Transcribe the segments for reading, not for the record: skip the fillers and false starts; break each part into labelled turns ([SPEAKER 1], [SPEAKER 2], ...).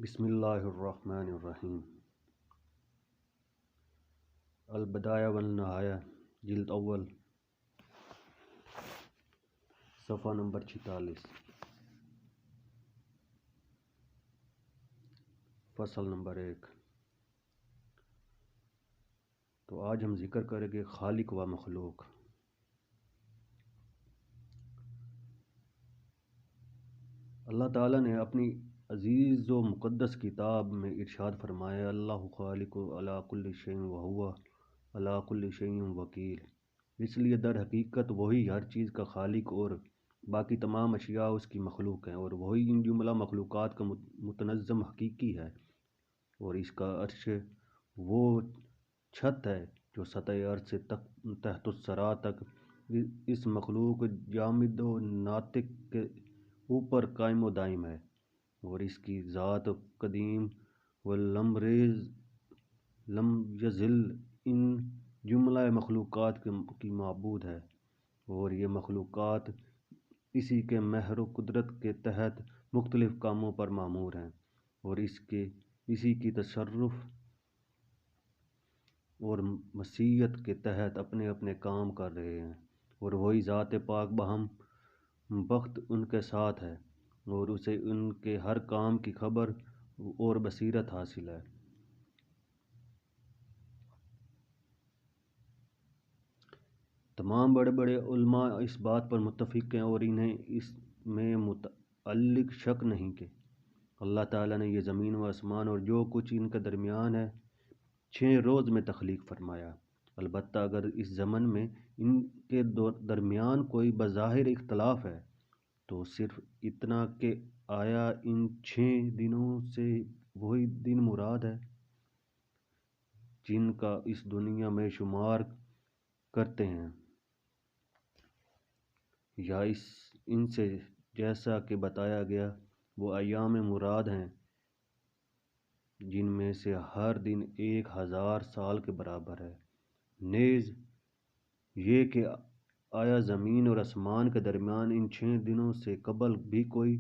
[SPEAKER 1] بسم اللہ الرحمن الرحیم۔ البدایہ والنہایہ، جلد اول، صفحہ نمبر 46، فصل نمبر 1۔ تو آج ہم ذکر کریں گے خالق و مخلوق۔ اللہ تعالیٰ نے اپنی عزیز و مقدس کتاب میں ارشاد فرمایا، اللہ خالق علی کل شیء وہو علی کل شیء وکیل۔ اس لیے در حقیقت وہی ہر چیز کا خالق اور باقی تمام اشیاء اس کی مخلوق ہیں، اور وہی ان جملہ مخلوقات کا متنظم حقیقی ہے، اور اس کا عرش وہ چھت ہے جو سطح عرش سے تحت الثری تک اس مخلوق جامد و ناطق کے اوپر قائم و دائم ہے، اور اس کی ذات قدیم و لم یزل ان جملہ مخلوقات کی معبود ہے، اور یہ مخلوقات اسی کے مہر و قدرت کے تحت مختلف کاموں پر مامور ہیں، اور اسی کی تصرف اور مشیت کے تحت اپنے اپنے کام کر رہے ہیں، اور وہی ذات پاک بہم بخت ان کے ساتھ ہے، اور اسے ان کے ہر کام کی خبر اور بصیرت حاصل ہے۔ تمام بڑے بڑے علماء اس بات پر متفق ہیں، اور انہیں اس میں متعلق شک نہیں کہ اللہ تعالیٰ نے یہ زمین و آسمان اور جو کچھ ان کے درمیان ہے 6 روز میں تخلیق فرمایا۔ البتہ اگر اس ضمن میں ان کے درمیان کوئی بظاہر اختلاف ہے تو صرف اتنا کہ آیا ان 6 دنوں سے وہی دن مراد ہے جن کا اس دنیا میں شمار کرتے ہیں، یا ان سے جیسا کہ بتایا گیا وہ ایام مراد ہیں جن میں سے ہر دن 1000 سال کے برابر ہے۔ نیز یہ کہ آیا زمین اور آسمان کے درمیان ان 6 دنوں سے قبل بھی کوئی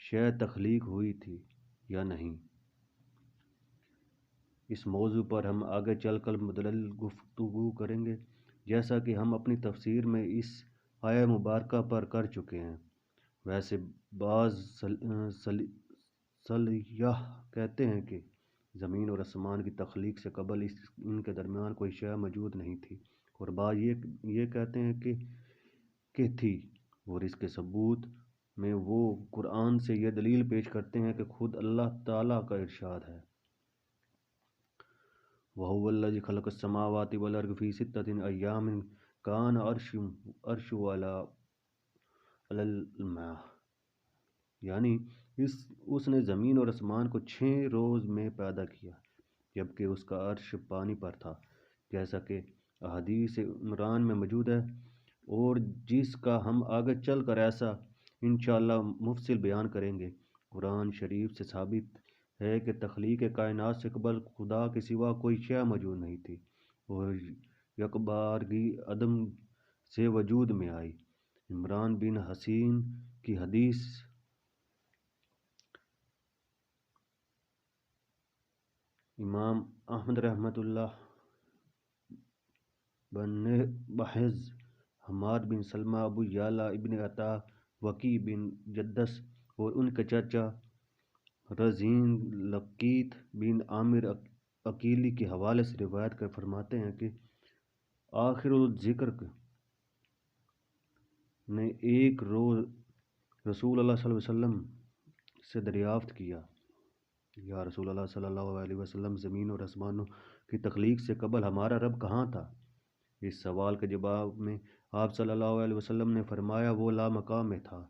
[SPEAKER 1] شے تخلیق ہوئی تھی یا نہیں۔ اس موضوع پر ہم آگے چل کر مدلل گفتگو کریں گے، جیسا کہ ہم اپنی تفسیر میں اس آیہ مبارکہ پر کر چکے ہیں۔ ویسے بعض سلیح کہتے ہیں کہ زمین اور آسمان کی تخلیق سے قبل ان کے درمیان کوئی شے موجود نہیں تھی، اور بعض یہ کہتے ہیں کہ تھی، اور اس کے ثبوت میں وہ قرآن سے یہ دلیل پیش کرتے ہیں کہ خود اللہ تعالیٰ کا ارشاد ہے، وَهُوَ الَّذِي خَلَقَ السَّمَاوَاتِ وَالْأَرْضَ فِي 6 أَيَّامٍ كَانَ عَرْشُهُ عَلَى الْمَاءِ، یعنی اس نے زمین اور آسمان کو 6 روز میں پیدا کیا جبکہ اس کا عرش پانی پر تھا، جیسا کہ احادیث عمران میں موجود ہے، اور جس کا ہم آگے چل کر ایسا انشاءاللہ مفصل بیان کریں گے۔ قرآن شریف سے ثابت ہے کہ تخلیق کائنات سے قبل خدا کے سوا کوئی شے موجود نہیں تھی، اور یکبارگی عدم سے وجود میں آئی۔ عمران بن حسین کی حدیث امام احمد رحمۃ اللہ، بن بحز، حماد بن سلمہ، ابو یعلا ابن عطا، وکی بن جدس اور ان کے چچا رزین لقیت بن عامر عقیلی کے حوالے سے روایت کر فرماتے ہیں کہ آخر الذکر نے ایک روز رسول اللہ صلی اللہ علیہ وسلم سے دریافت کیا، یا رسول اللہ صلی اللہ علیہ وسلم، زمین اور آسمانوں کی تخلیق سے قبل ہمارا رب کہاں تھا؟ اس سوال کے جواب میں آپ صلی اللہ علیہ وسلم نے فرمایا، وہ لا مقام میں تھا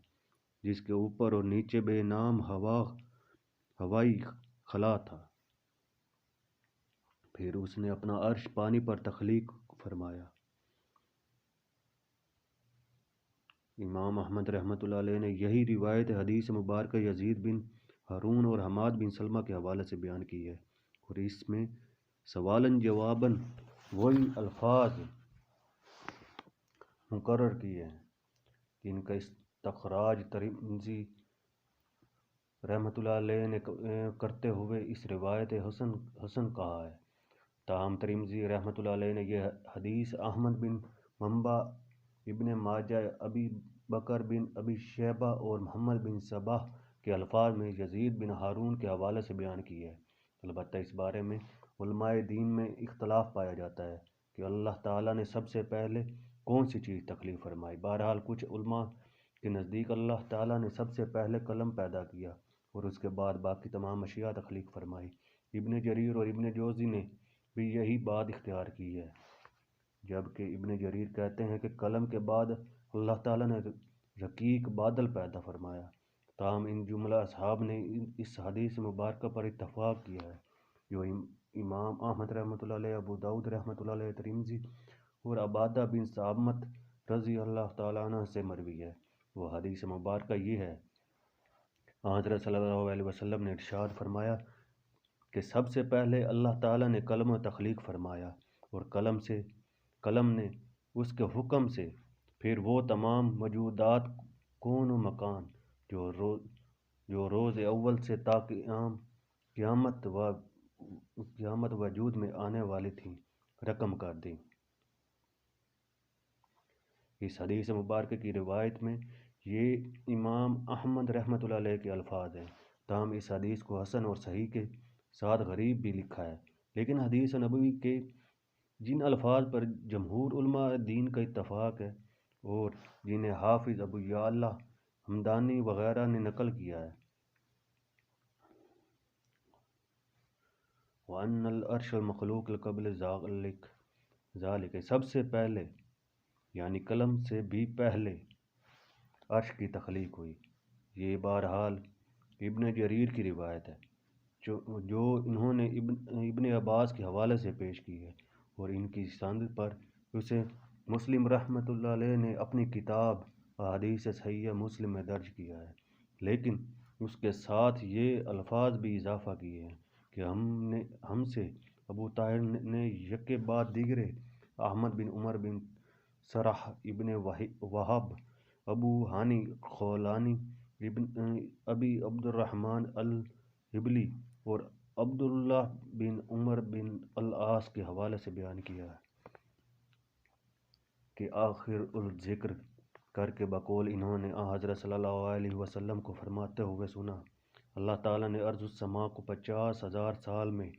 [SPEAKER 1] جس کے اوپر اور نیچے بے نام ہوائی خلا تھا۔ پھر اس نے اپنا عرش پانی پر تخلیق فرمایا۔ امام احمد رحمۃ اللہ علیہ نے یہی روایت حدیث مبارکہ یزید بن ہارون اور حماد بن سلمہ کے حوالے سے بیان کی ہے، اور اس میں سوالن جواباً وہی الفاظ مقرر کیے ہیں۔ ان کا استخراج ترمذی رحمۃ اللہ علیہ نے کرتے ہوئے اس روایت حسن کہا ہے۔ تاہم ترمذی رحمۃ اللہ علیہ نے یہ حدیث احمد بن منبع، ابن ماجہ، ابی بکر بن ابی شیبہ اور محمد بن صباح کے الفاظ میں یزید بن ہارون کے حوالے سے بیان کی ہے۔ البتہ اس بارے میں علماء دین میں اختلاف پایا جاتا ہے کہ اللہ تعالیٰ نے سب سے پہلے کون سی چیز تخلیق فرمائی۔ بہرحال کچھ علماء کے نزدیک اللہ تعالیٰ نے سب سے پہلے قلم پیدا کیا اور اس کے بعد باقی تمام اشیاء تخلیق فرمائی۔ ابن جریر اور ابن جوزی نے بھی یہی بات اختیار کی ہے، جبکہ ابن جریر کہتے ہیں کہ قلم کے بعد اللہ تعالیٰ نے رقیق بادل پیدا فرمایا۔ تاہم ان جملہ اصحاب نے اس حدیث مبارکہ پر اتفاق کیا ہے جو امام احمد رحمۃ اللہ علیہ، ابو داؤد رحمۃ اللہ علیہ، ترمذی اور عبادہ بن صامت رضی اللہ تعالیٰ عنہ سے مروی ہے۔ وہ حدیث مبارکہ یہ ہے، حضرت صلی اللہ علیہ وسلم نے ارشاد فرمایا کہ سب سے پہلے اللہ تعالیٰ نے قلم و تخلیق فرمایا اور قلم نے اس کے حکم سے پھر وہ تمام موجودات کون و مکان جو روز اول سے تا قیامت وجود میں آنے والی تھیں رقم کر دی۔ اس حدیث مبارکہ کی روایت میں یہ امام احمد رحمۃ اللہ علیہ کے الفاظ ہیں۔ تاہم اس حدیث کو حسن اور صحیح کے ساتھ غریب بھی لکھا ہے، لیکن حدیث نبوی کے جن الفاظ پر جمہور علماء دین کا اتفاق ہے اور جنہیں حافظ ابو یعلا ہمدانی وغیرہ نے نقل کیا ہے، وَأَنَّ الْعَرْشَ الْمَخْلُوقُ قَبْلَ ذَلِكَ، سب سے پہلے یعنی قلم سے بھی پہلے عرش کی تخلیق ہوئی۔ یہ بہرحال ابن جریر کی روایت ہے جو انہوں نے ابن عباس کے حوالے سے پیش کی ہے، اور ان کی سند پر اسے مسلم رحمۃ اللہ علیہ نے اپنی کتاب احادیث صحیحہ مسلم میں درج کیا ہے، لیکن اس کے ساتھ یہ الفاظ بھی اضافہ کیے ہیں کہ ہم سے ابو طاہر نے یکے بعد دیگرے احمد بن عمر بن سرح ابن وہب، ابو ہانی خولانی، ابی عبد الرحمن الحبلی اور عبداللہ بن عمر بن العاص کے حوالے سے بیان کیا ہے کہ آخر الذکر کر کے بقول انہوں نے حضرت صلی اللہ علیہ وسلم کو فرماتے ہوئے سنا، اللہ تعالیٰ نے ارض السماء کو 50,000 سال میں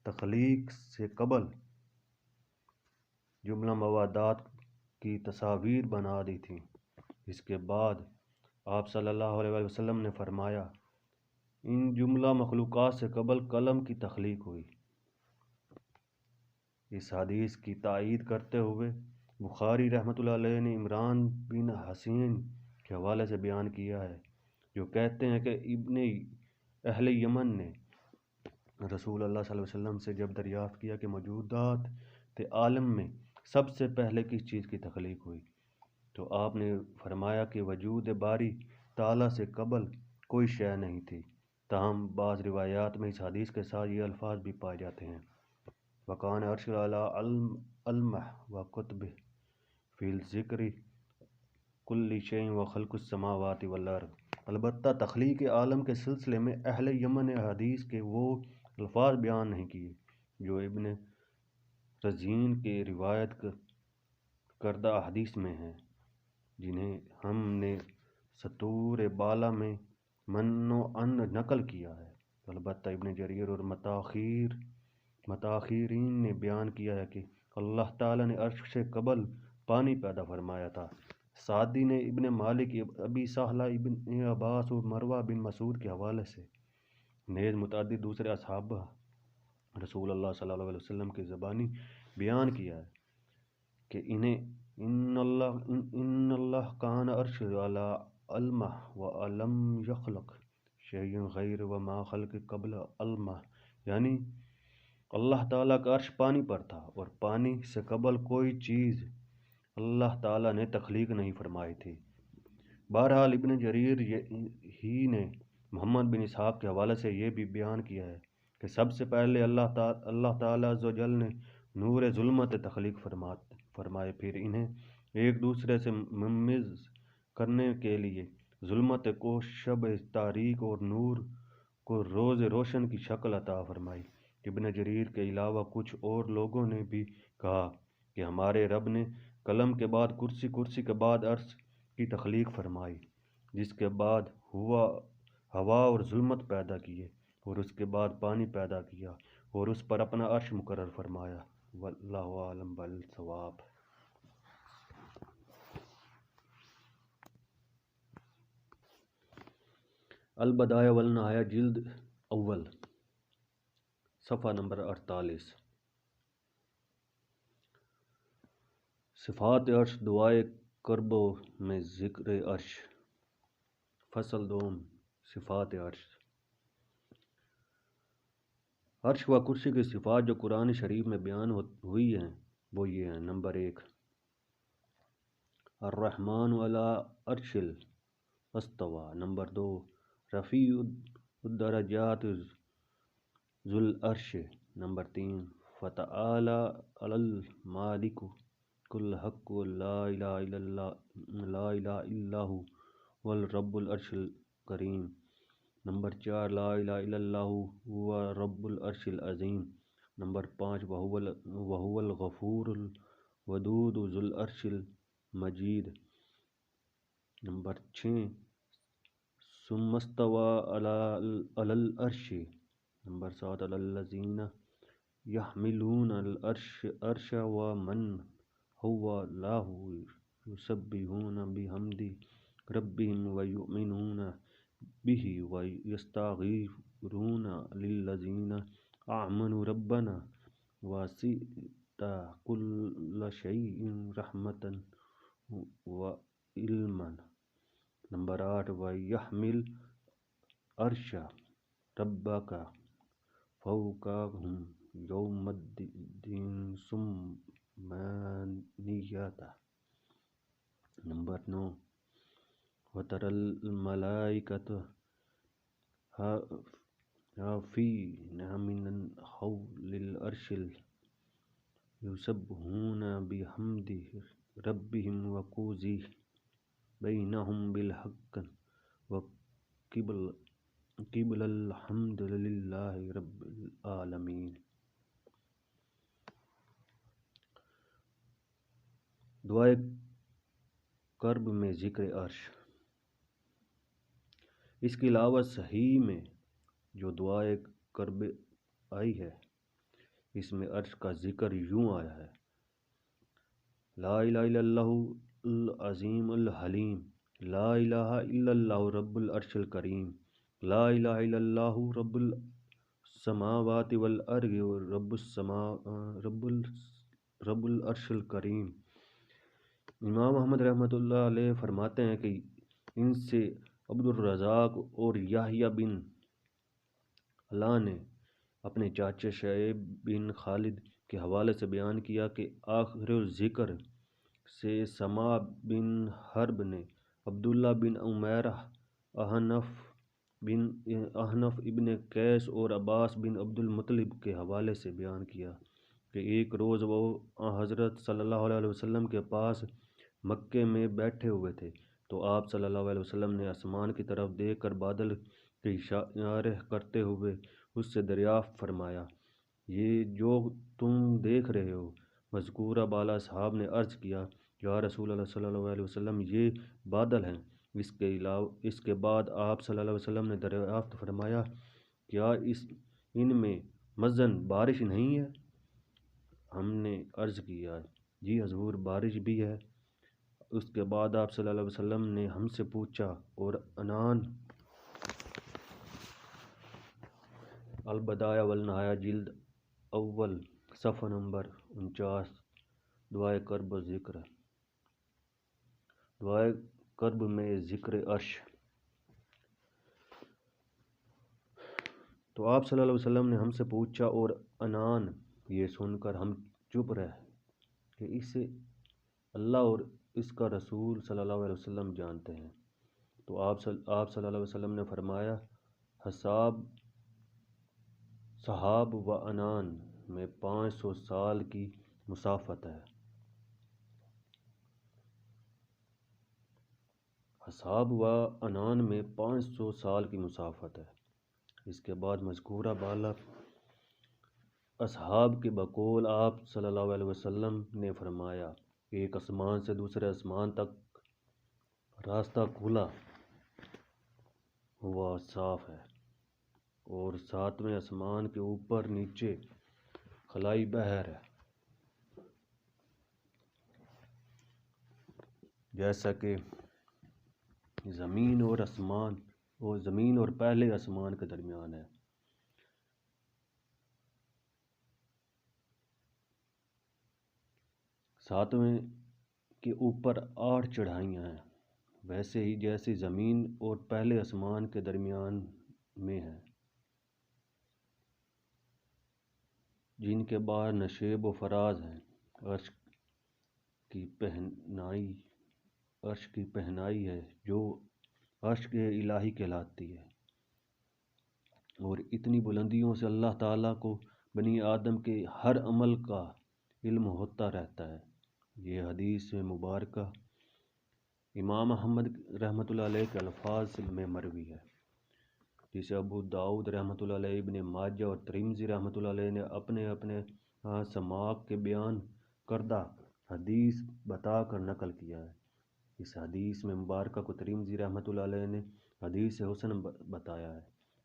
[SPEAKER 1] تخلیق سے قبل جملہ موادات کی تصاویر بنا دی تھیں۔ اس کے بعد آپ صلی اللہ علیہ وسلم نے فرمایا، ان جملہ مخلوقات سے قبل قلم کی تخلیق ہوئی۔ اس حدیث کی تائید کرتے ہوئے بخاری رحمۃ اللہ علیہ نے عمران بن حسین کے حوالے سے بیان کیا ہے جو کہتے ہیں کہ ابن اہل یمن نے رسول اللہ صلی اللہ علیہ وسلم سے جب دریافت کیا کہ موجودات عالم میں سب سے پہلے کس چیز کی تخلیق ہوئی، تو آپ نے فرمایا کہ وجود باری تعالیٰ سے قبل کوئی شے نہیں تھی۔ تاہم بعض روایات میں اس حدیث کے ساتھ یہ الفاظ بھی پائے جاتے ہیں، وَكَانَ عَرْشُهُ عَلَى الْمَاءِ وَكُتُبِهِ فِي الذِّكْرِ كُلِّ شَيْءٍ وَخَلْقُ السَّمَاوَاتِ وَالْأَرْضِ۔ البتہ تخلیق عالم کے سلسلے میں اہل یمن نے حدیث کے وہ الفاظ بیان نہیں کیے جو ابن رزین کے روایت کردہ احادیث میں ہیں، جنہیں ہم نے سطور بالا میں منوعاً نقل کیا ہے۔ البتہ ابن جریر اور متاخرین نے بیان کیا ہے کہ اللہ تعالیٰ نے عرش سے قبل پانی پیدا فرمایا تھا۔ سعدی نے ابن مالک، ابی سہلہ، ابن عباس اور مروہ بن مسعود کے حوالے سے نیز متعدد دوسرے اصحاب رسول اللہ صلی اللہ علیہ وسلم کے زبانی بیان کیا ہے کہ ان اللہ کان عرش علی الماء ولم یخلق شیء غیر وما خلق قبل الماء، یعنی اللہ تعالیٰ کا عرش پانی پر تھا اور پانی سے قبل کوئی چیز اللہ تعالیٰ نے تخلیق نہیں فرمائی تھی۔ بہرحال ابن جریر ہی نے محمد بن اسحاق کے حوالے سے یہ بھی بیان کیا ہے کہ سب سے پہلے اللہ تعالیٰ عز و جل نے نور ظلمت تخلیق فرمائے، پھر انہیں ایک دوسرے سے ممیز کرنے کے لیے ظلمت کو شب تاریک اور نور کو روز روشن کی شکل عطا فرمائی۔ ابن جریر کے علاوہ کچھ اور لوگوں نے بھی کہا کہ ہمارے رب نے قلم کے بعد کرسی، کرسی کے بعد عرش کی تخلیق فرمائی، جس کے بعد ہوا اور ظلمت پیدا کیے، اور اس کے بعد پانی پیدا کیا، اور اس پر اپنا عرش مقرر فرمایا۔ واللہ اعلم بالصواب۔ البدایہ والنہایہ جلد اول، صفحہ نمبر 48۔ صفات عرش، دعائے کرب میں ذکر عرش۔ فصل دوم، صفات عرش۔ عرش و کرسی کی صفات جو قرآن شریف میں بیان ہوئی ہیں وہ یہ ہیں: نمبر 1، الرحمن علی عرش استویٰ۔ نمبر 2، رفیع الدرجات ذو العرش۔ نمبر 3، فتعالی المالک الحق لا الہ الا هو الرب العرش الکریم۔ نمبر 4، لا الہ الا اللہ هو رب العرش العظیم۔ نمبر 5، وہو الغفور الودود ذو العرش المجید۔ نمبر 6، ثم استوى علی العرش۔ نمبر 7، الذین یحملون العرش ومن حولہ یسبحون بحمد ربہم ویؤمنون بہ ویستغفرون للذین آمنوا ربنا وسعت کل شیء رحمۃ وعلما۔ نمبر 8، وَيَحْمِلُ عَرْشَ رَبِّكَ فَوْقَهُمْ يَوْمَ الدِّينِ ثَمَانِيَةً۔ نمبر 9، وَتَرَى الْمَلَائِكَةَ حَافِّينَ مِنْ حَوْلِ الْعَرْشِ يُسَبِّحُونَ بِحَمْدِ رَبِّهِمْ وَقُضِيَ بَيْنَهُمْ بِالْحَقِّ وَقِيلَ الْحَمْدُ لِلَّهِ رَبِّ الْعَالَمِينَ۔ دعائے کرب میں ذکر عرش۔ اس کے علاوہ صحیح میں جو دعائے کرب آئی ہے اس میں عرش کا ذکر یوں آیا ہے: لا الہ الا اللہ العظیم الحلیم، لا الہ الا اللہ رب العرش الکریم، لا الہ الا اللہ رب السماوات والارض رب العرش الکریم۔ امام احمد رحمۃ اللہ علیہ فرماتے ہیں کہ ان سے عبد الرزاق اور یحییٰ بن علاء نے اپنے چاچا شعیب بن خالد کے حوالے سے بیان کیا کہ آخر ذکر سے سماع بن حرب نے عبداللہ بن عمیرہ، احنف ابن قیس اور عباس بن عبد المطلب کے حوالے سے بیان کیا کہ ایک روز وہ حضرت صلی اللہ علیہ وسلم کے پاس مکے میں بیٹھے ہوئے تھے تو آپ صلی اللہ علیہ وسلم نے آسمان کی طرف دیکھ کر بادل کے اشارے کرتے ہوئے اس سے دریافت فرمایا: یہ جو تم دیکھ رہے ہو؟ مذکورہ بالا صاحب نے عرض کیا: یا رسول اللہ صلی اللہ علیہ وسلم، یہ بادل ہیں۔ اس کے بعد آپ صلی اللہ علیہ وسلم نے دریافت فرمایا: کیا ان میں مزن بارش نہیں ہے؟ ہم نے عرض کیا: جی حضور، بارش بھی ہے۔ اس کے بعد آپ صلی اللہ علیہ وسلم نے ہم سے پوچھا اور عنان۔ البدایہ والنہایہ جلد اول، صفحہ نمبر 49۔ دعائے کرب و ذکر۔ دعائے کرب میں ذکر عرش۔ تو آپ صلی اللہ علیہ وسلم نے ہم سے پوچھا اور عنان۔ یہ سن کر ہم چپ رہے کہ اسے اللہ اور اس کا رسول صلی اللہ علیہ وسلم جانتے ہیں۔ تو آپ صلی اللہ علیہ وسلم نے فرمایا: سحاب و عنان میں 500 سال کی مسافت ہے۔ اصحاب و انان میں 500 سال کی مسافت ہے۔ اس کے بعد مذکورہ بالا اصحاب کے بقول آپ صلی اللہ علیہ وسلم نے فرمایا، ایک آسمان سے دوسرے آسمان تک راستہ کھلا ہوا صاف ہے، اور 7ویں آسمان کے اوپر نیچے خلائی بحر ہے، جیسا کہ زمین اور پہلے آسمان کے درمیان ہے۔ 7ویں کے اوپر 8 چڑھائیاں ہیں، ویسے ہی جیسے زمین اور پہلے آسمان کے درمیان میں ہے، جن کے بعد نشیب و فراز ہیں۔ عرش کی پہنائی ہے جو عرش کے الہی کہلاتی ہے، اور اتنی بلندیوں سے اللہ تعالیٰ کو بنی آدم کے ہر عمل کا علم ہوتا رہتا ہے۔ یہ حدیث مبارکہ امام احمد رحمۃ اللہ علیہ کے الفاظ میں مروی ہے، جسے ابو داؤد رحمۃ اللہ علیہ، ابن ماجہ اور ترمذی رحمۃ اللہ علیہ نے اپنے سماع کے بیان کردہ حدیث بتا کر نقل کیا ہے۔ اس حدیث میں مبارکہ کو ترمذی رحمۃ اللہ علیہ نے حدیث حسن بتایا ہے۔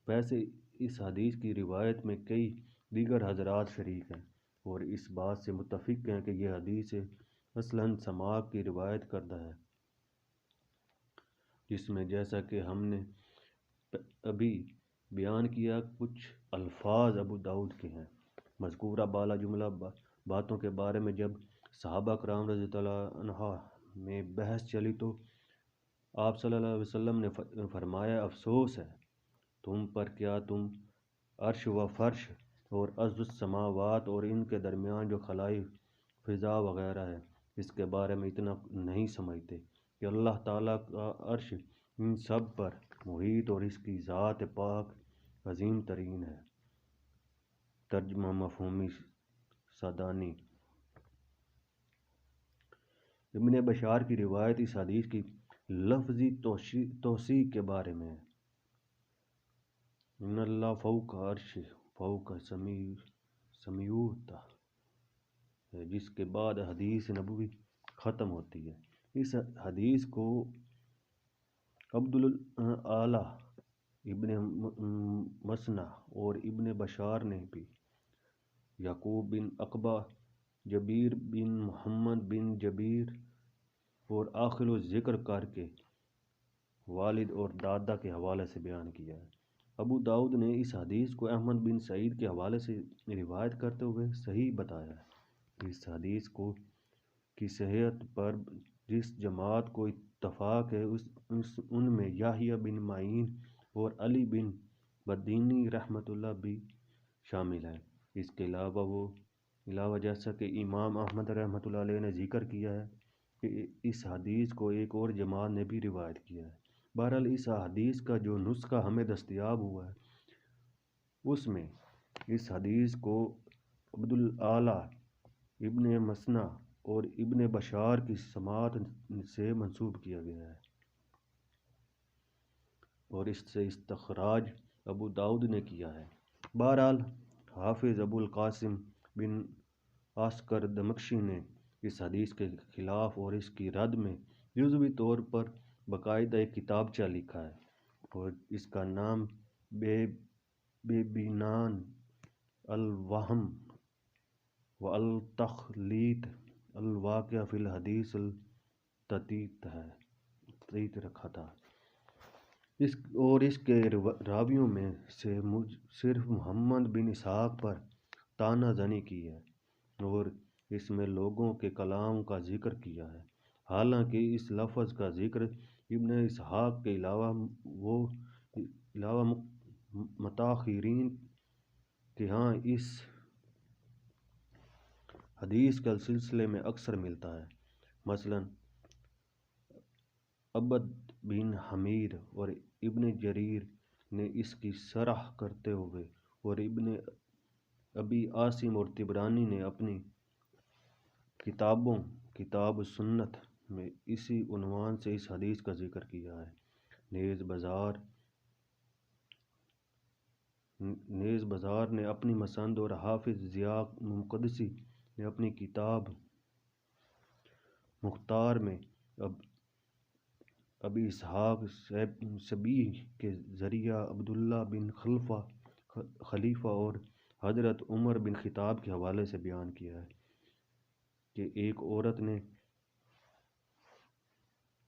[SPEAKER 1] ویسے اس حدیث کی روایت میں کئی دیگر حضرات شریک ہیں، اور اس بات سے متفق ہیں کہ یہ حدیث اصلاً سماع کی روایت کردہ ہے، جس میں جیسا کہ ہم نے ابھی بیان کیا کچھ الفاظ ابو داؤد کے ہیں۔ مذکورہ بالا جملہ باتوں کے بارے میں جب صحابہ کرام رضی اللہ عنہ میں بحث چلی تو آپ صلی اللہ علیہ وسلم نے فرمایا، افسوس ہے تم پر کیا تم عرش و فرش اور ارض السماوات اور ان کے درمیان جو خلائی فضا وغیرہ ہے، اس کے بارے میں اتنا نہیں سمجھتے کہ اللہ تعالیٰ کا عرش ان سب پر محیط اور اس کی ذات پاک عظیم ترین ہے۔ ترجمہ مفہومی سادانی۔ ابن بشار کی روایت اس حدیث کی لفظی توثیق کے بارے میں ہے، ان اللہ فوق عرش فوق سمیوتا ہے، جس کے بعد حدیث نبوی ختم ہوتی ہے۔ اس حدیث کو عبدالعالی ابن مسنہ اور ابن بشار نے بھی یعقوب بن عقبہ، جبیر بن محمد بن جبیر اور آخر ذکر کر کے والد اور دادا کے حوالے سے بیان کیا ہے۔ ابو داؤد نے اس حدیث کو احمد بن سعید کے حوالے سے روایت کرتے ہوئے صحیح بتایا ہے۔ اس حدیث کی صحت پر جس جماعت کو اتفاق ہے ان میں یحییٰ بن معین اور علی بن مدینی رحمۃ اللہ بھی شامل ہیں۔ اس کے علاوہ جیسا کہ امام احمد رحمۃ اللہ علیہ نے ذکر کیا ہے کہ اس حدیث کو ایک اور جماعت نے بھی روایت کیا ہے۔ بہرحال اس حدیث کا جو نسخہ ہمیں دستیاب ہوا ہے اس میں اس حدیث کو عبدالعالی ابن مسنہ اور ابن بشار کی سماعت سے منسوب کیا گیا ہے، اور اس سے استخراج ابو داؤد نے کیا ہے۔ بہرحال حافظ ابو القاسم بن عسکر دمشقی نے اس حدیث کے خلاف اور اس کی رد میں جزوی طور پر باقاعدہ ایک کتابچہ لکھا ہے، اور اس کا نام بِبَیان الوہم والتخلیط الواقع فی الحدیث التطیط رکھا تھا، اور اس کے راویوں میں سے صرف محمد بن اسحاق پر طعنہ زنی کی ہے، اور اس میں لوگوں کے کلام کا ذکر کیا ہے، حالانکہ اس لفظ کا ذکر ابن اسحاق کے علاوہ متاخرین کے ہاں اس حدیث کے سلسلے میں اکثر ملتا ہے۔ مثلاً عبد بن حمیر اور ابن جریر نے اس کی شرح کرتے ہوئے، اور ابن ابی عاصم اور طبرانی نے اپنی کتاب السنت میں اسی عنوان سے اس حدیث کا ذکر کیا ہے۔ نیز بازار نے اپنی مسند اور حافظ ضیاء مقدسی نے اپنی کتاب مختار میں ابی اسحاق سبیعی کے ذریعہ عبداللہ بن خلیفہ اور حضرت عمر بن خطاب کے حوالے سے بیان کیا ہے کہ ایک عورت نے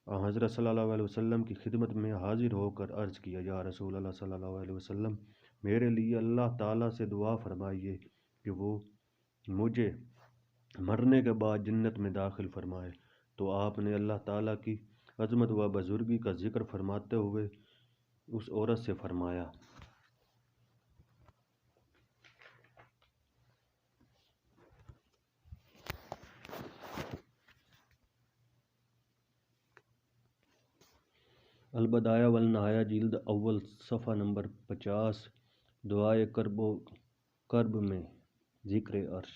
[SPEAKER 1] حضرت صلی اللہ علیہ وسلم کی خدمت میں حاضر ہو کر عرض کیا، یا رسول اللہ صلی اللہ علیہ وسلم، میرے لیے اللہ تعالیٰ سے دعا فرمائیے کہ وہ مجھے مرنے کے بعد جنت میں داخل فرمائے۔ تو آپ نے اللہ تعالیٰ کی عظمت و بزرگی کا ذکر فرماتے ہوئے اس عورت سے فرمایا، البدایہ والنہایہ جلد اول صفحہ نمبر 50، دعائے کرب میں ذکر عرش۔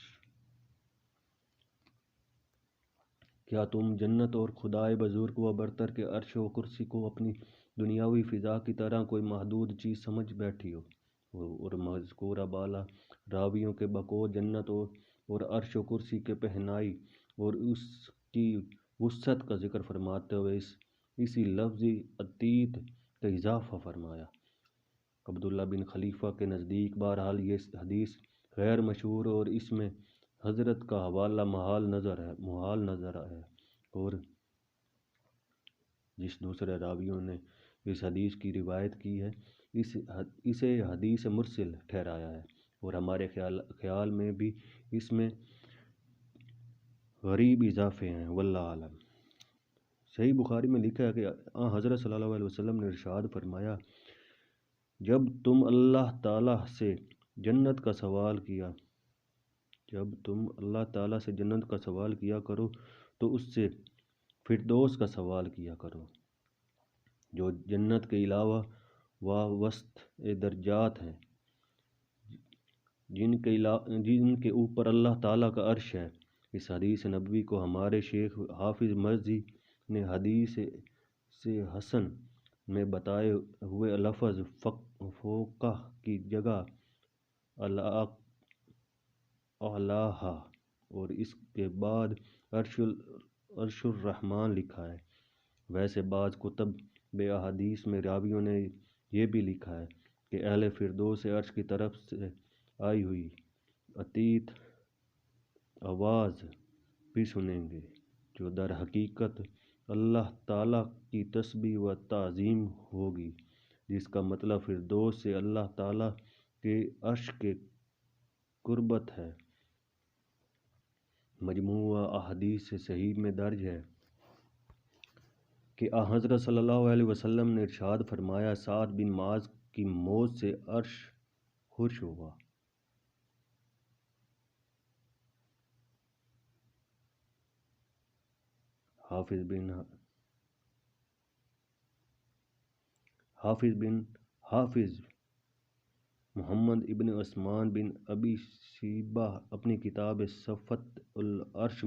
[SPEAKER 1] کیا تم جنت اور خدائے بزرگ و برتر کے عرش و کرسی کو اپنی دنیاوی فضا کی طرح کوئی محدود چیز سمجھ بیٹھی ہو؟ اور مذکورہ بالا راویوں کے بقول جنت اور عرش و کرسی کے پہنائی اور اس کی وسعت کا ذکر فرماتے ہوئے اسی لفظی عتیت کا اضافہ فرمایا۔ عبداللہ بن خلیفہ کے نزدیک بہرحال یہ حدیث غیر مشہور اور اس میں حضرت کا حوالہ محال نظر ہے، اور جس دوسرے راویوں نے اس حدیث کی روایت کی ہے اسے حدیث مرسل ٹھہرایا ہے، اور ہمارے خیال میں بھی اس میں غریب اضافے ہیں، واللہ اعلم۔ صحیح بخاری میں لکھا ہے کہ حضرت صلی اللہ علیہ وسلم نے ارشاد فرمایا، جب تم اللہ تعالیٰ سے جنت کا سوال کیا کرو تو اس سے فردوس کا سوال کیا کرو، جو جنت کے علاوہ وسط درجات ہیں، جن کے اوپر اللہ تعالیٰ کا عرش ہے۔ اس حدیث نبوی کو ہمارے شیخ حافظ مزی نے حدیث سے حسن میں بتائے ہوئے لفظ فوقہ کی جگہ اعلیٰہا اور اس کے بعد عرش الرحمن لکھا ہے۔ ویسے بعض کتب احادیث میں راویوں نے یہ بھی لکھا ہے کہ اہل فردوس عرش کی طرف سے آئی ہوئی عتیت آواز بھی سنیں گے، جو در حقیقت اللہ تعالیٰ کی تسبیح و تعظیم ہوگی، جس کا مطلب فردوس سے اللہ تعالیٰ کے عرش کے قربت ہے۔ مجموعہ احادیث صحیح میں درج ہے کہ حضرت صلی اللہ علیہ وسلم نے ارشاد فرمایا، سعد بن معاذ کی موت سے عرش خوش ہوا۔ حافظ محمد ابن عثمان بن ابی شیبہ اپنی کتاب صفت العرش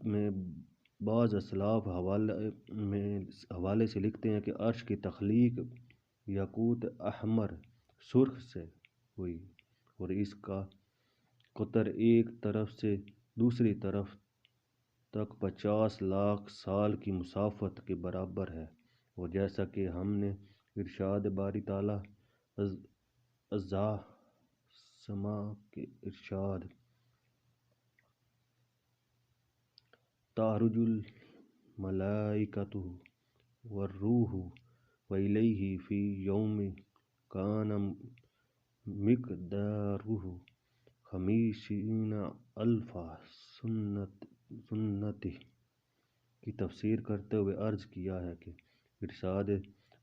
[SPEAKER 1] میں بعض اسلاف حوالے سے لکھتے ہیں کہ عرش کی تخلیق یاقوت احمر سرخ سے ہوئی، اور اس کا قطر ایک طرف سے دوسری طرف تک 50 لاکھ سال کی مسافت کے برابر ہے، اور جیسا کہ ہم نے ارشاد باری تعالیٰ اعزا سما کے ارشاد تعرج الملائکۃ والروح الیہ فی یوم کان مقدارہ 50,000 سنۃ کی تفسیر کرتے ہوئے عرض کیا ہے کہ ارشاد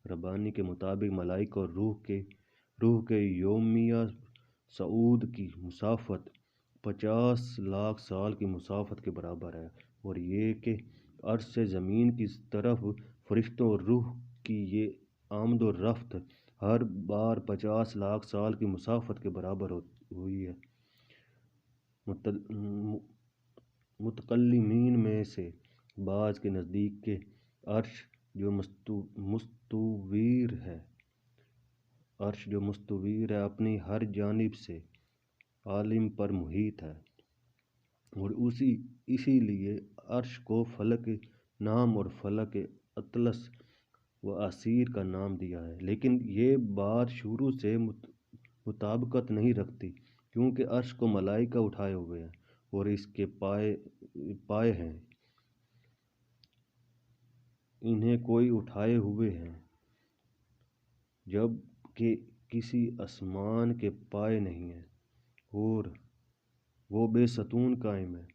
[SPEAKER 1] ربانی کے مطابق ملائکہ اور روح کے یومیہ صعود کی مسافت 50 لاکھ سال کی مسافت کے برابر ہے، اور یہ کہ عرش سے زمین کی طرف فرشتوں اور روح کی یہ آمد و رفت ہر بار 50 لاکھ سال کی مسافت کے برابر ہوئی ہے۔ متکلمین میں سے بعض کے نزدیک کہ عرش جو مستویر ہے اپنی ہر جانب سے عالم پر محیط ہے، اور اسی لیے عرش کو فلک نام اور فلک اطلس و اسیر کا نام دیا ہے۔ لیکن یہ بات شروع سے مطابقت نہیں رکھتی، کیونکہ عرش کو ملائکہ اٹھائے ہوئے ہیں اور اس کے پائے ہیں، انہیں کوئی اٹھائے ہوئے ہیں، جب کہ کسی آسمان کے پائے نہیں ہیں اور وہ بے ستون قائم ہے،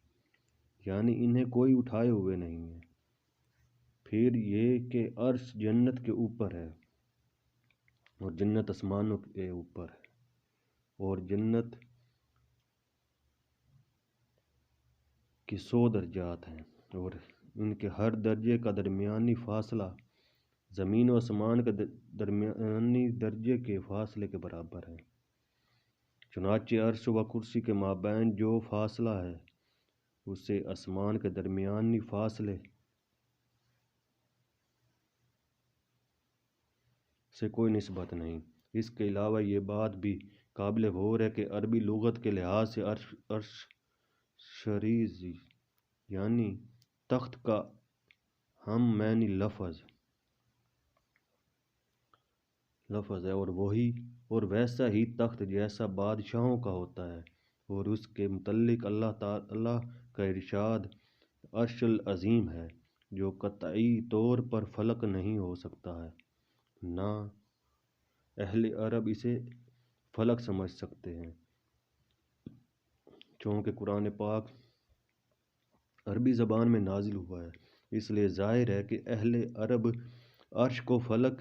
[SPEAKER 1] یعنی انہیں کوئی اٹھائے ہوئے نہیں ہیں۔ پھر یہ کہ عرش جنت کے اوپر ہے اور جنت آسمانوں کے اوپر ہے، اور جنت کی 100 درجات ہیں، اور ان کے ہر درجے کا درمیانی فاصلہ زمین و آسمان کے درمیانی درجے کے فاصلے کے برابر ہے۔ چنانچہ عرش و کرسی کے مابین جو فاصلہ ہے اسے آسمان کے درمیانی فاصلے سے کوئی نسبت نہیں۔ اس کے علاوہ یہ بات بھی قابل غور ہے کہ عربی لغت کے لحاظ سے عرش شریز یعنی تخت کا ہم معنی لفظ ہے، اور ویسا ہی تخت جیسا بادشاہوں کا ہوتا ہے، اور اس کے متعلق اللہ تعالیٰ کا ارشاد عرش العظیم ہے، جو قطعی طور پر فلک نہیں ہو سکتا ہے، نہ اہل عرب اسے فلک سمجھ سکتے ہیں، چونکہ قرآن پاک عربی زبان میں نازل ہوا ہے، اس لیے ظاہر ہے کہ اہل عرب عرش کو فلک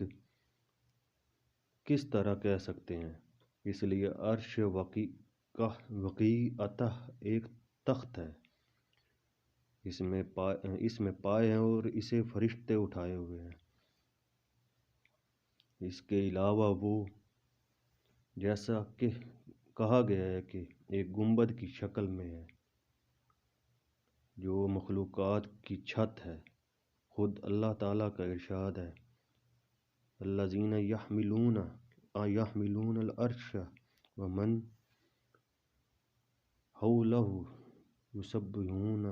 [SPEAKER 1] کس طرح کہہ سکتے ہیں۔ اس لیے عرش واقعتاً ایک تخت ہے، اس میں پائے ہیں اور اسے فرشتے اٹھائے ہوئے ہیں۔ اس کے علاوہ وہ جیسا کہ کہا گیا ہے کہ ایک گنبد کی شکل میں ہے جو مخلوقات کی چھت ہے۔ خود اللہ تعالیٰ کا ارشاد ہے الذین یحملون العرش ومن حولہ یسبحون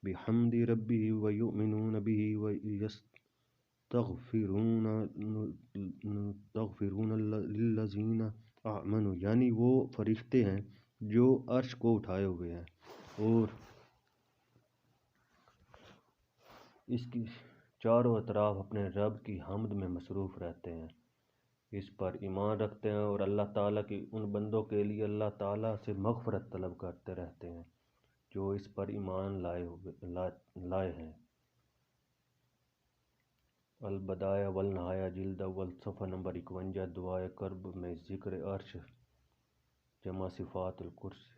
[SPEAKER 1] بحمد ربہم ویؤمنون بہ ویستغفرون للذین آمنوا، یعنی وہ فرشتے ہیں جو عرش کو اٹھائے ہوئے ہیں اور اس کی چاروں اطراف اپنے رب کی حمد میں مصروف رہتے ہیں، اس پر ایمان رکھتے ہیں اور اللہ تعالیٰ کی ان بندوں کے لیے اللہ تعالیٰ سے مغفرت طلب کرتے رہتے ہیں جو اس پر ایمان لائے ہیں۔ البدایہ والنہایہ جلد اول صفحہ نمبر 51 دعائے کرب میں ذکر عرش جمع صفات الکرسی۔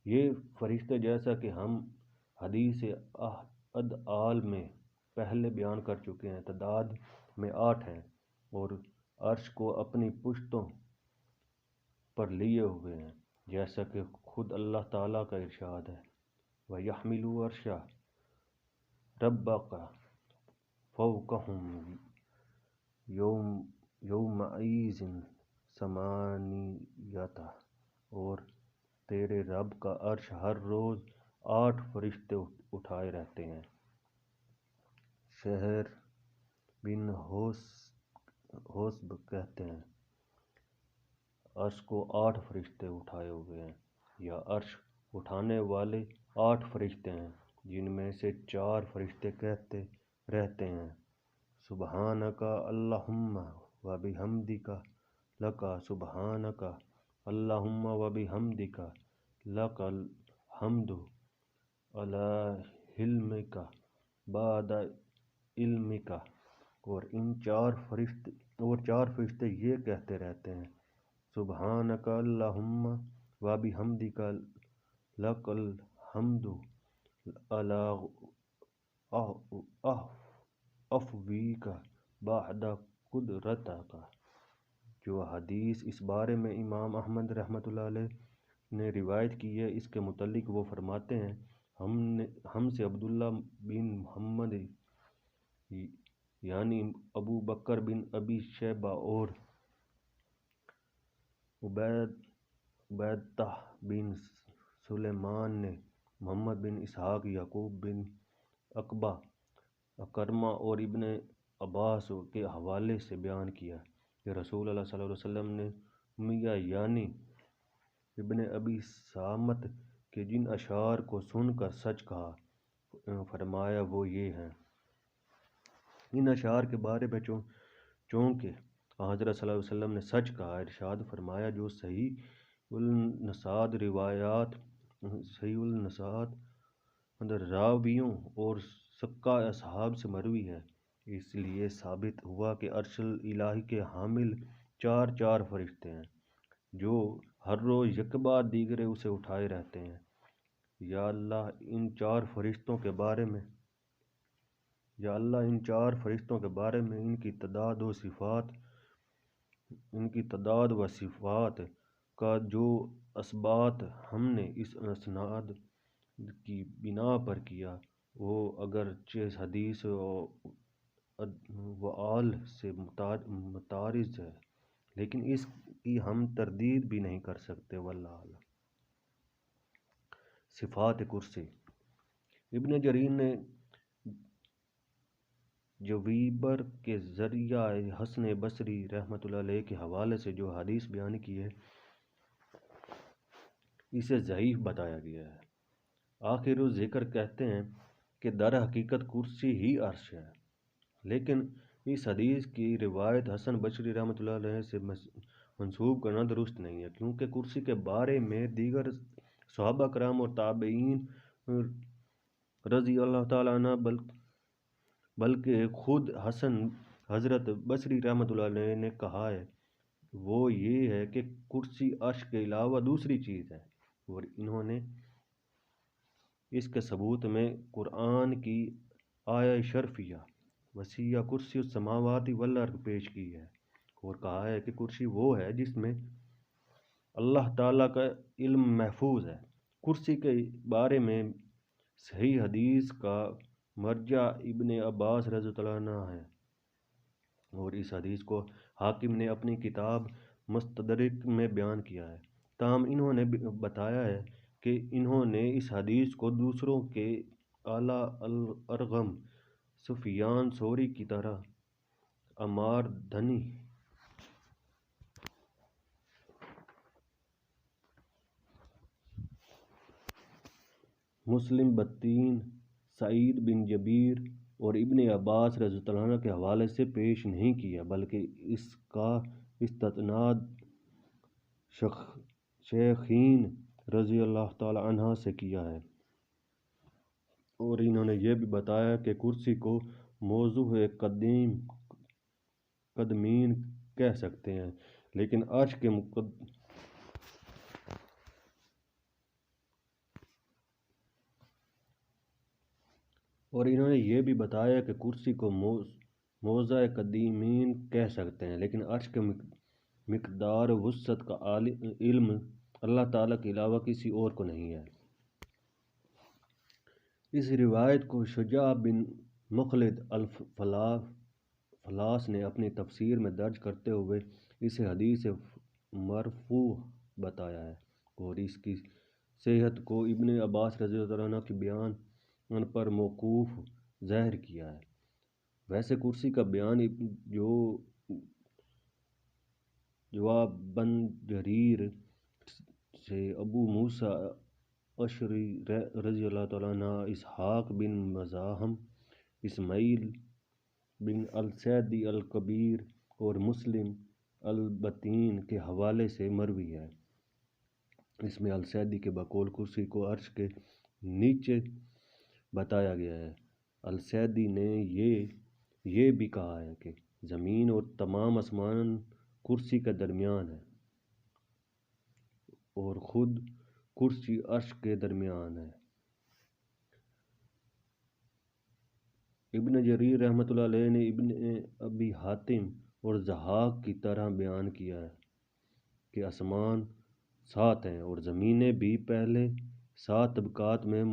[SPEAKER 1] یہ فرشتے جیسا کہ ہم حدیث ادعال میں پہلے بیان کر چکے ہیں تعداد میں 8 ہیں، اور عرش کو اپنی پشتوں پر لیے ہوئے ہیں، جیسا کہ خود اللہ تعالیٰ کا ارشاد ہے وَيَحْمِلُوا عَرْشَ رَبَّكَ فَوْقَهُمْ یومئذ ثمانیۃ، اور تیرے رب کا عرش ہر روز 8 فرشتے اٹھائے رہتے ہیں۔ شہر بن حوشب کہتے ہیں عرش کو 8 فرشتے اٹھائے ہوئے ہیں، یا عرش اٹھانے والے 8 فرشتے ہیں، جن میں سے 4 فرشتے کہتے رہتے ہیں سبحانک اللہم وبحمدک لک سبحانک اللہم وبحمدک لک الحمد علی حلمک بعد علمک، اور 4 فرشتے یہ کہتے رہتے ہیں سبحانک اللہم وبحمدک لک الحمد علی عفوک بعد قدرتک، جو حدیث اس بارے میں امام احمد رحمۃ اللہ علیہ نے روایت کی ہے، اس کے متعلق وہ فرماتے ہیں ہم سے عبداللہ بن محمد یعنی ابو بکر بن ابی شیبہ اور عبیدہ بن سلیمان نے محمد بن اسحاق، یعقوب بن عقبہ، اکرمہ اور ابن عباس کے حوالے سے بیان کیا کہ رسول اللہ صلی اللہ علیہ وسلم نے امیہ یعنی ابن ابی سامت کے جن اشعار کو سن کر سچ کہا، فرمایا وہ یہ ہیں۔ ان اشعار کے بارے میں چونکہ حضرت صلی اللہ علیہ وسلم نے سچ کہا، ارشاد فرمایا جو صحیح النساد راویوں اور ثقہ اصحاب سے مروی ہے، اس لیے ثابت ہوا کہ عرش الہی کے حامل چار فرشتے ہیں جو ہر روز یک بعد دیگرے اسے اٹھائے رہتے ہیں۔ یا اللہ ان چار فرشتوں کے بارے میں ان کی تعداد و صفات کا جو اثبات ہم نے اس اسناد کی بنا پر کیا، وہ اگرچہ حدیث و آل سے متعارض ہے، لیکن اس کی ہم تردید بھی نہیں کر سکتے، واللہ اعلم۔ صفات کرسی۔ ابن جریر نے جویبر کے ذریعہ حسن بصری رحمۃ اللہ علیہ کے حوالے سے جو حدیث بیان کی ہے، اسے ضعیف بتایا گیا ہے۔ آخر الذکر کہتے ہیں کہ در حقیقت کرسی ہی عرش ہے، لیکن اس حدیث کی روایت حسن بصری رحمۃ اللہ علیہ سے منسوب کرنا درست نہیں ہے، کیونکہ کرسی کے بارے میں دیگر صحابہ کرام اور تابعین رضی اللہ تعالیٰ عنہ بلکہ خود حضرت بصری رحمۃ اللہ علیہ نے کہا ہے، وہ یہ ہے کہ کرسی عرش کے علاوہ دوسری چیز ہے، اور انہوں نے اس کے ثبوت میں قرآن کی آیہ شرفیہ وسیع کرسی السماوات والارض پیش کی ہے، اور کہا ہے کہ کرسی وہ ہے جس میں اللہ تعالیٰ کا علم محفوظ ہے۔ کرسی کے بارے میں صحیح حدیث کا مرجع ابن عباس رضی اللہ عنہ ہے، اور اس حدیث کو حاکم نے اپنی کتاب مستدرک میں بیان کیا ہے۔ تاہم انہوں نے بتایا ہے کہ انہوں نے اس حدیث کو دوسروں کے اعلیٰ الارغم سفیان ثوری کی طرح عمار دھنی مسلم بطین سعید بن جبیر اور ابن عباس رضی اللہ عنہ کے حوالے سے پیش نہیں کیا، بلکہ اس کا استناد شیخین رضی اللہ تعالی عنہ سے کیا ہے، اور انہوں نے یہ بھی بتایا کہ کرسی کو موضوع قدمین کہہ سکتے ہیں، لیکن عرش کے مقدار و وسعت کا علم اللہ تعالیٰ کے علاوہ کسی اور کو نہیں ہے۔ اس روایت کو شجاع بن مخلد الفلاس نے اپنی تفسیر میں درج کرتے ہوئے اسے حدیث مرفوع بتایا ہے، اور اس کی صحت کو ابن عباس رضی اللہ عنہ کے بیان پر موقوف ظاہر کیا ہے۔ ویسے کرسی کا بیان جواب بن جریر سے ابو موسیٰ اشعری رضی اللہ تعالیٰ عنہ، اسحاق بن مزاحم، اسماعیل بن السیدی الکبیر اور مسلم البطین کے حوالے سے مروی ہے۔ اس میں السیدی کے بقول کرسی کو عرش کے نیچے بتایا گیا ہے۔ السیدی نے یہ بھی کہا ہے کہ زمین اور تمام آسمان کرسی کے درمیان ہے، اور خود کرسی عرش کے درمیان ہے۔ ابن جریر رحمۃ اللہ علیہ نے ابن ابی حاتم اور ضحاک کی طرح بیان کیا ہے کہ آسمان 7 ہیں، اور زمینیں بھی پہلے 7 طبقات میں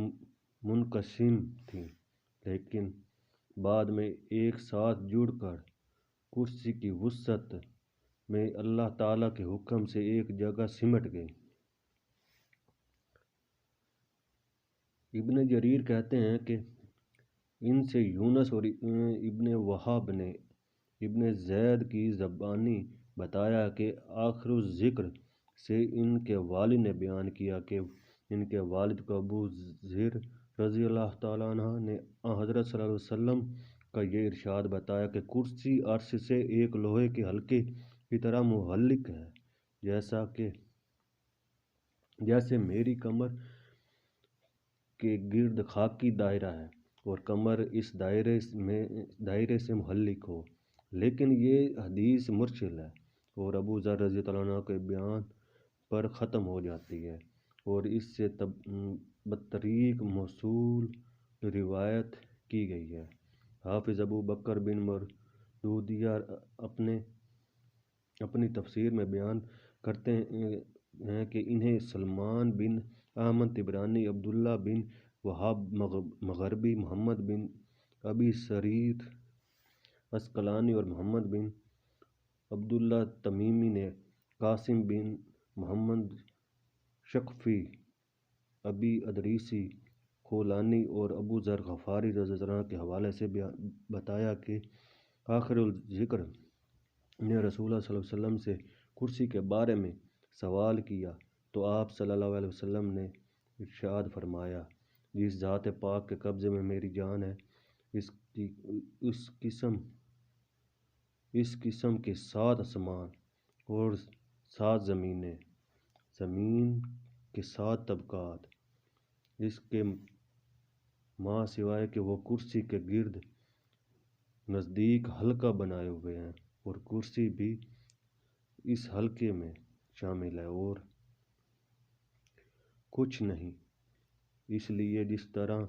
[SPEAKER 1] منقسم تھیں، لیکن بعد میں ایک ساتھ جڑ کر کرسی کی وسعت میں اللہ تعالیٰ کے حکم سے ایک جگہ سمٹ گئی۔ ابن جریر کہتے ہیں کہ ان سے یونس اور ابن وہب نے ابن زید کی زبانی بتایا کہ آخر الذکر سے ان کے والد نے بیان کیا کہ ان کے والد کو ابو ذر رضی اللہ تعالیٰ عنہ نے حضرت صلی اللہ علیہ وسلم کا یہ ارشاد بتایا کہ کرسی عرش سے ایک لوہے کے حلقے کی طرح معلق ہے، جیسے میری کمر کے گرد خاکی دائرہ ہے اور کمر اس دائرے سے معلق ہو۔ لیکن یہ حدیث مرسل ہے اور ابو ذر رضی اللہ عنہ کے بیان پر ختم ہو جاتی ہے، اور اس سے بطریق موصول روایت کی گئی ہے۔ حافظ ابو بکر بن مردودیہ اپنی تفسیر میں بیان کرتے ہیں کہ انہیں سلمان بن احمد طبرانی، عبداللہ بن وہاب مغربی، محمد بن ابی سرید عسقلانی اور محمد بن عبداللہ تمیمی نے قاسم بن محمد شقفی، ابی ادریسی خولانی اور ابو ذر غفاری رضی اللہ عنہ کے حوالے سے بتایا کہ آخر الذکر نے رسول اللہ صلی اللہ علیہ وسلم سے کرسی کے بارے میں سوال کیا تو آپ صلی اللہ علیہ وسلم نے ارشاد فرمایا، جس ذات پاک کے قبضے میں میری جان ہے، اس قسم کے 7 آسمان اور 7 زمینیں، زمین کے 7 طبقات، اس کے ماں سوائے کہ وہ کرسی کے گرد نزدیک حلقہ بنائے ہوئے ہیں، اور کرسی بھی اس حلقے میں شامل ہے اور کچھ نہیں۔ اس لیے جس طرح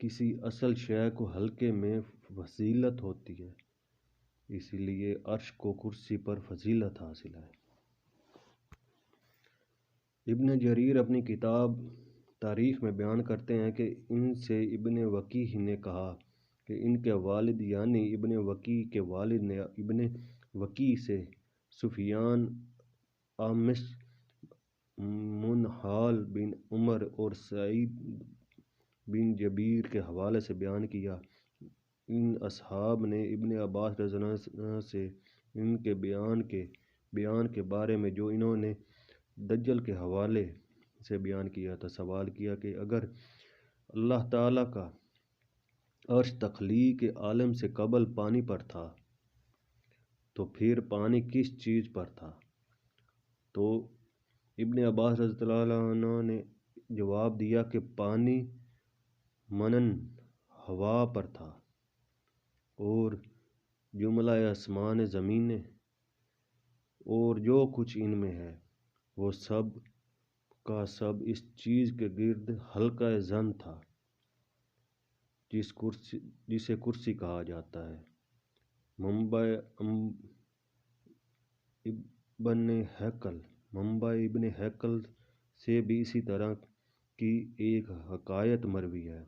[SPEAKER 1] کسی اصل شے کو حلقے میں فضیلت ہوتی ہے، اسی لیے عرش کو کرسی پر فضیلت حاصل ہے۔ ابن جریر اپنی کتاب تاریخ میں بیان کرتے ہیں کہ ان سے ابن وقیع نے کہا کہ ان کے والد یعنی ابن وقیع کے والد نے ابن وقیع سے سفیان، اعمش، منہال بن عمر اور سعید بن جبیر کے حوالے سے بیان کیا۔ ان اصحاب نے ابن عباس رضی اللہ عنہ سے ان کے بیان کے بارے میں جو انہوں نے دجل کے حوالے سے بیان کیا تھا سوال کیا کہ اگر اللہ تعالیٰ کا عرش تخلیق عالم سے قبل پانی پر تھا تو پھر پانی کس چیز پر تھا؟ تو ابن عباس رضی اللہ عنہ نے جواب دیا کہ پانی منن ہوا پر تھا، اور جملہ آسمان زمینیں اور جو کچھ ان میں ہے وہ سب کا سب اس چیز کے گرد حلقہ زن تھا جسے کرسی کہا جاتا ہے۔ منبع ابن ہیکل سے بھی اسی طرح کی ایک حکایت مروی ہے۔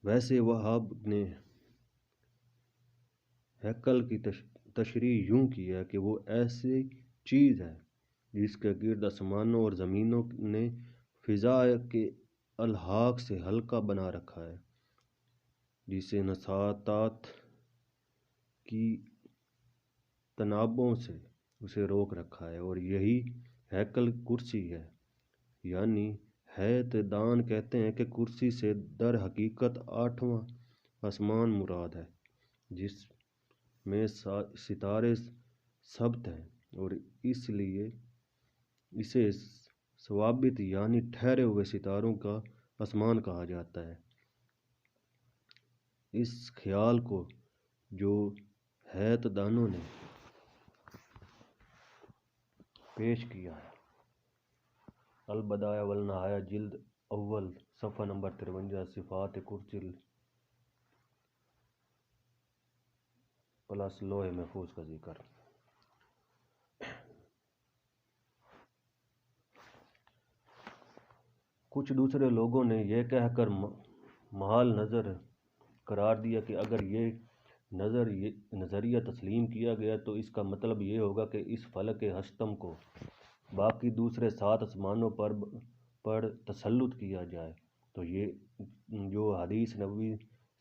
[SPEAKER 1] ویسے وہاب نے ہیکل کی تشریح یوں کی ہے کہ وہ ایسی چیز ہے جس کے گرد آسمانوں اور زمینوں نے فضا کے الحاق سے حلقہ بنا رکھا ہے، جسے نساتات کی تنابوں سے اسے روک رکھا ہے، اور یہی ہیکل کرسی ہے۔ یعنی ہیت دان کہتے ہیں کہ کرسی سے در حقیقت 8واں آسمان مراد ہے، جس میں ستارے ثبت ہیں، اور اس لیے اسے ثوابت یعنی ٹھہرے ہوئے ستاروں کا آسمان کہا جاتا ہے۔ اس خیال کو جو ہیت دانوں نے پیش کیا ہے، البدایہ والنہایہ جلد اول صفحہ نمبر 53، صفات کرسی پلس لوح محفوظ کا ذکر۔ کچھ دوسرے لوگوں نے یہ کہہ کر محال نظر قرار دیا کہ اگر یہ نظریہ تسلیم کیا گیا تو اس کا مطلب یہ ہوگا کہ اس فلک ہشتم کو باقی دوسرے 7 آسمانوں پر تسلط کیا جائے، تو یہ جو حدیث نبوی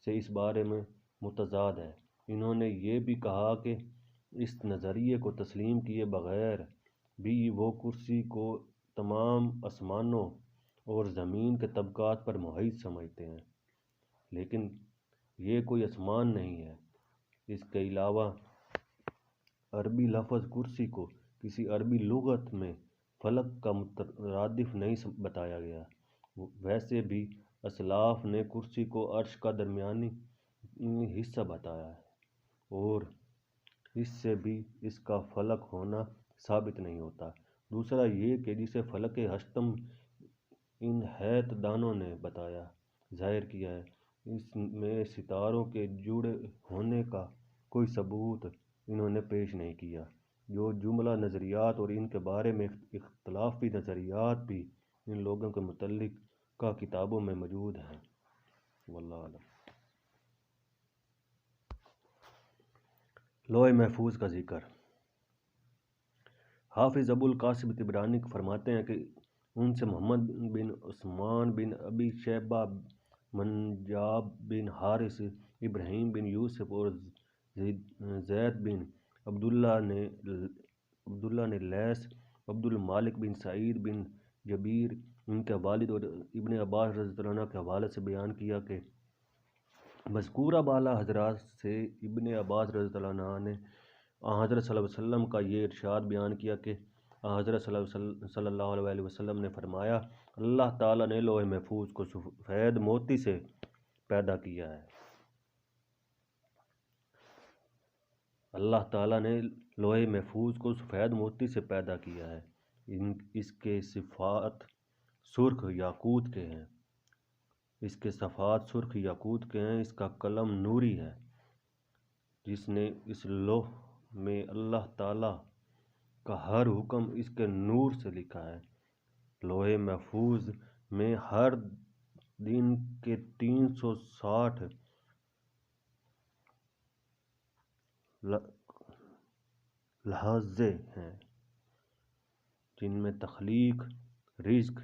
[SPEAKER 1] سے اس بارے میں متضاد ہے۔ انہوں نے یہ بھی کہا کہ اس نظریے کو تسلیم کیے بغیر بھی وہ کرسی کو تمام آسمانوں اور زمین کے طبقات پر محیط سمجھتے ہیں، لیکن یہ کوئی آسمان نہیں ہے۔ اس کے علاوہ عربی لفظ کرسی کو کسی عربی لغت میں فلک کا مترادف نہیں بتایا گیا۔ ویسے بھی اسلاف نے کرسی کو عرش کا درمیانی حصہ بتایا ہے، اور اس سے بھی اس کا فلک ہونا ثابت نہیں ہوتا۔ دوسرا یہ کہ جسے فلک ہشتم ان حیت دانوں نے بتایا، ظاہر کیا ہے، اس میں ستاروں کے جڑے ہونے کا کوئی ثبوت انہوں نے پیش نہیں کیا۔ جو جملہ نظریات اور ان کے بارے میں اختلافی نظریات بھی ان لوگوں کے متعلقہ کتابوں میں موجود ہیں۔ واللہ اعلم۔ لوح محفوظ کا ذکر۔ حافظ ابو القاسم طبرانی فرماتے ہیں کہ ان سے محمد بن عثمان بن ابی شیبہ، منجاب بن حارث، ابراہیم بن یوسف اور زید بن عبداللہ نے لیث، عبد المالک بن سعید بن جبیر، ان کے والد اور ابن عباس رضی اللہ عنہ کے حوالے سے بیان کیا کہ مذکورہ بالا حضرات سے ابن عباس رضی اللہ عنہ نے حضرت صلی اللہ علیہ وسلم کا یہ ارشاد بیان کیا کہ حضرت صلی اللہ علیہ وسلم نے فرمایا، اللہ تعالیٰ نے لوح محفوظ کو سفید موتی سے پیدا کیا ہے۔ اللہ تعالیٰ نے لوح محفوظ کو سفید موتی سے پیدا کیا ہے۔ اس کے صفات سرخ یاقوت کے ہیں۔ اس کا قلم نوری ہے، جس نے اس لوح میں اللہ تعالیٰ کا ہر حکم اس کے نور سے لکھا ہے۔ لوح محفوظ میں ہر دن کے 360 لحظے ہیں، جن میں تخلیق، رزق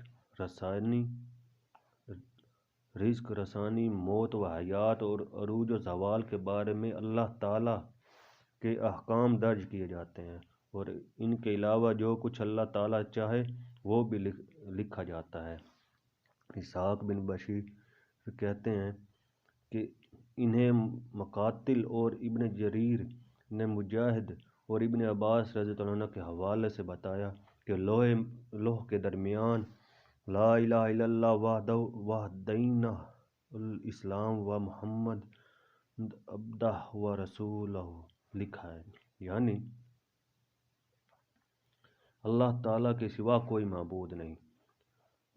[SPEAKER 1] رسانی، موت و حیات اور عروج و زوال کے بارے میں اللہ تعالیٰ کے احکام درج کیے جاتے ہیں، اور ان کے علاوہ جو کچھ اللہ تعالیٰ چاہے وہ بھی لکھا جاتا ہے۔ اسحاق بن بشیر کہتے ہیں کہ انہیں مقاتل اور ابن جریر نے مجاہد اور ابن عباس رضی اللہ عنہ کے حوالے سے بتایا کہ لوح کے درمیان لا الہ الا اللہ وحدہ الاسلام و محمد عبدہ و رسولہ لکھا ہے، یعنی اللہ تعالیٰ کے سوا کوئی معبود نہیں،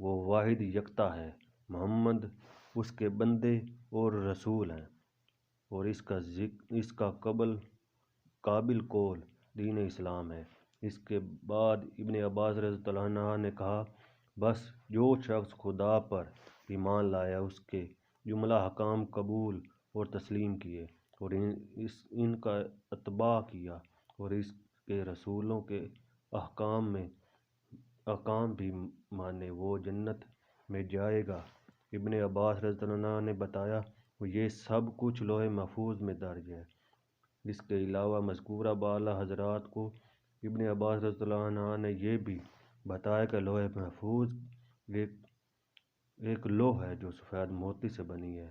[SPEAKER 1] وہ واحد یکتا ہے، محمد اس کے بندے اور رسول ہیں، اور اس کا قابل قول دین اسلام ہے۔ اس کے بعد ابن عباس رضی اللہ عنہ نے کہا، بس جو شخص خدا پر ایمان لایا، اس کے جملہ احکام قبول اور تسلیم کیے اور ان کا اتباع کیا اور اس کے رسولوں کے احکام بھی مانے، وہ جنت میں جائے گا۔ ابن عباس رضی اللہ عنہ نے بتایا، یہ سب کچھ لوح محفوظ میں درج ہے۔ اس کے علاوہ مذکورہ بالا حضرات کو ابن عباس رضی اللہ عنہ نے یہ بھی بتایا کہ لوح محفوظ ایک لوح ہے جو سفید موتی سے بنی ہے۔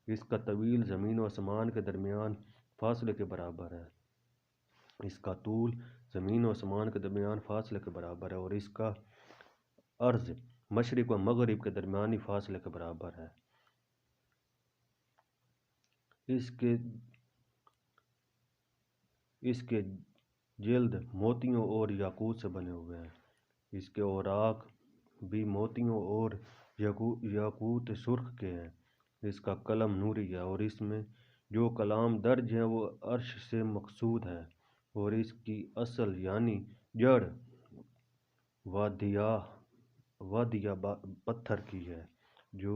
[SPEAKER 1] اس کا طول زمین و آسمان کے درمیان فاصلے کے برابر ہے، اس کا طول زمین و آسمان کے درمیان فاصلے کے برابر ہے، اور اس کا عرض مشرق و مغرب کے درمیانی فاصلے کے برابر ہے۔ اس کے جلد موتیوں اور یاقوت سے بنے ہوئے ہیں، اس کے اوراق بھی موتیوں اور یاقوت سرخ کے ہیں، اس کا قلم نوری ہے، اور اس میں جو کلام درج ہیں وہ عرش سے مقصود ہے، اور اس کی اصل یعنی جڑ وادی یا پتھر کی ہے، جو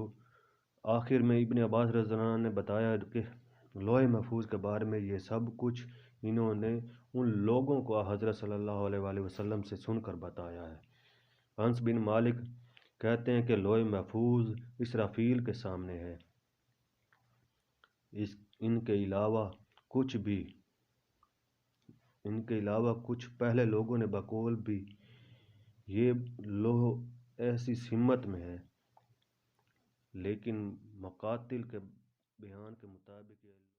[SPEAKER 1] آخر میں ابن عباس رضی اللہ عنہ نے بتایا کہ لوح محفوظ کے بارے میں یہ سب کچھ انہوں نے ان لوگوں کو حضرت صلی اللہ علیہ وآلہ وسلم سے سن کر بتایا ہے۔ انس بن مالک کہتے ہیں کہ لوح محفوظ اسرافیل کے سامنے ہے، ان کے علاوہ کچھ پہلے لوگوں نے بقول بھی یہ لوح ایسی سمت میں ہے، لیکن مقاتل کے بیان کے مطابق